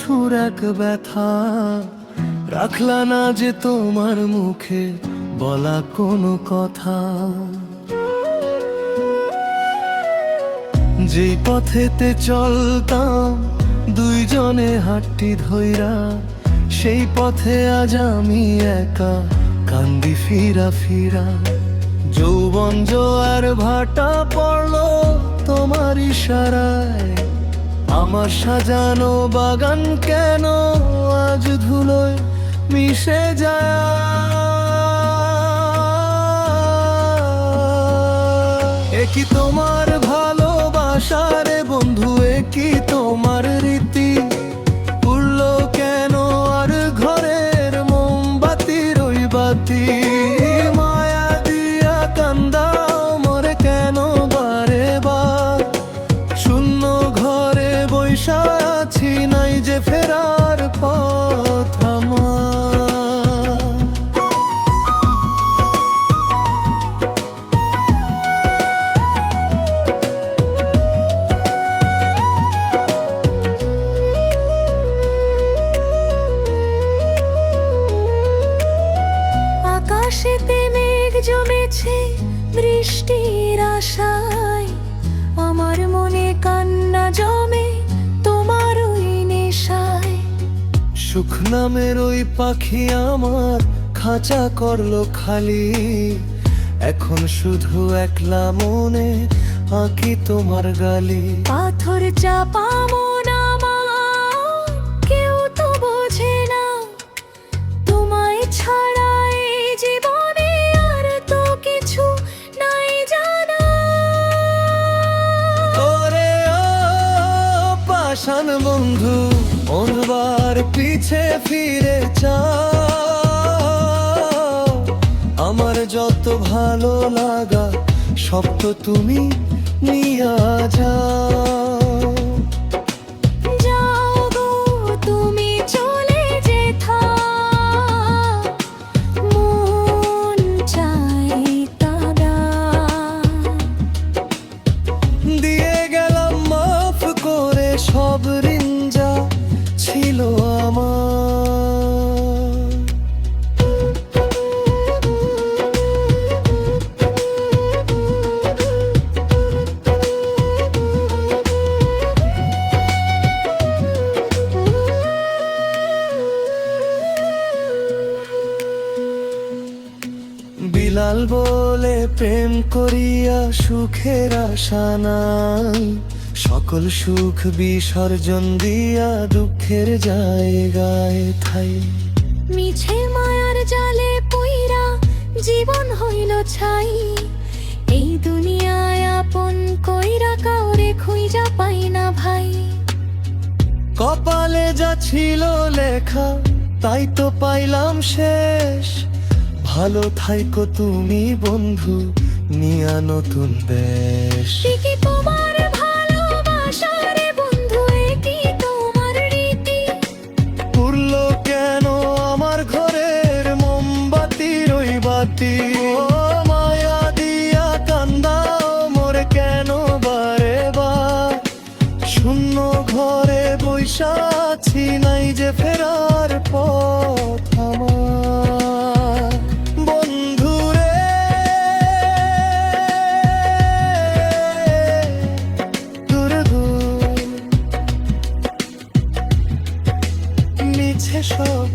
নিষ্ঠুর এক ব্যথা, রাখলা না যে তোমার মুখে বলা কোনো কথা। যেই পথেতে চলতাম দুইজনে হাতটি ধইরা, সেই পথে আজ আমি একা কান্দি ফিরা ফিরা। যৌবন জোয়ার ভাটা পড়লো তোমার ইশারায়, আমার সাজানো বাগান কেন আজ ধুলোয় মিশে যায়। এ কি তোমার ভালোবাসা রে বন্ধু, এ কি তোমার রীতি? উড়লো কেন আর ঘরের মোমবাতির ওই বাতি? মায়া দিয়া কান্দাও মরে কেন বারে বার? শূন্য ঘরে বৈশা আছি, নাই যে ফেরার পথ আমার। আকাশেতে মেঘ জমেছে বৃষ্টির আশায়, আমার মনে কান্না জমে তোমার ওই নেশায়। সুখ নামের ওই পাখি আমার খাঁচা করলো খালি, এখন শুধু একলা মনে আঁকি তোমার গালি। পাথর চাপা মন আমার, কেউ তো বোঝে না তোমায় ছাড়া এই জীবনে আর তো কিছু নাই জানা। ওরে ও পাষাণ বন্ধু, অনবার পিছে ফিরে চাও। আমার যত ভালো লাগা সব তো তুমি নিয়া যাও। যাও গো তুমি চলে যেথা, মন চাই তারা। দিয়ে গেলাম মাফ করে সব ঋণ যা ছিল আমার। বিলাল বলে প্রেম করিয়া সুখের আশা নাই, সকল সুখ বিসর্জন দিয়া দুঃখের জায়গায় ঠাই। মিছে মায়ার জালে পইরা জীবন হইল ছাই, এই দুনিয়ায় আপন কইরা কাউরে খুঁজা পাই না ভাই। কপালে যা ছিল লেখা তাই তো পাইলাম শেষ, ভালো থাইকো তুমি বন্ধু নিয়া নতুন দেশ। কি তোমার ভালোবাসা রে বন্ধু, এ কি তোমার রীতি? পুরলো কেন আমার ঘরের মোমবাতির ওই বাতি? ও মায়া দিয়া কান্দাও মোরে কেন বারে বার? শূন্য ঘরে বৈশা আছি, নাই যে ফেরার পথ আমার। বন্ধুরে দূরে দূর মিছে সব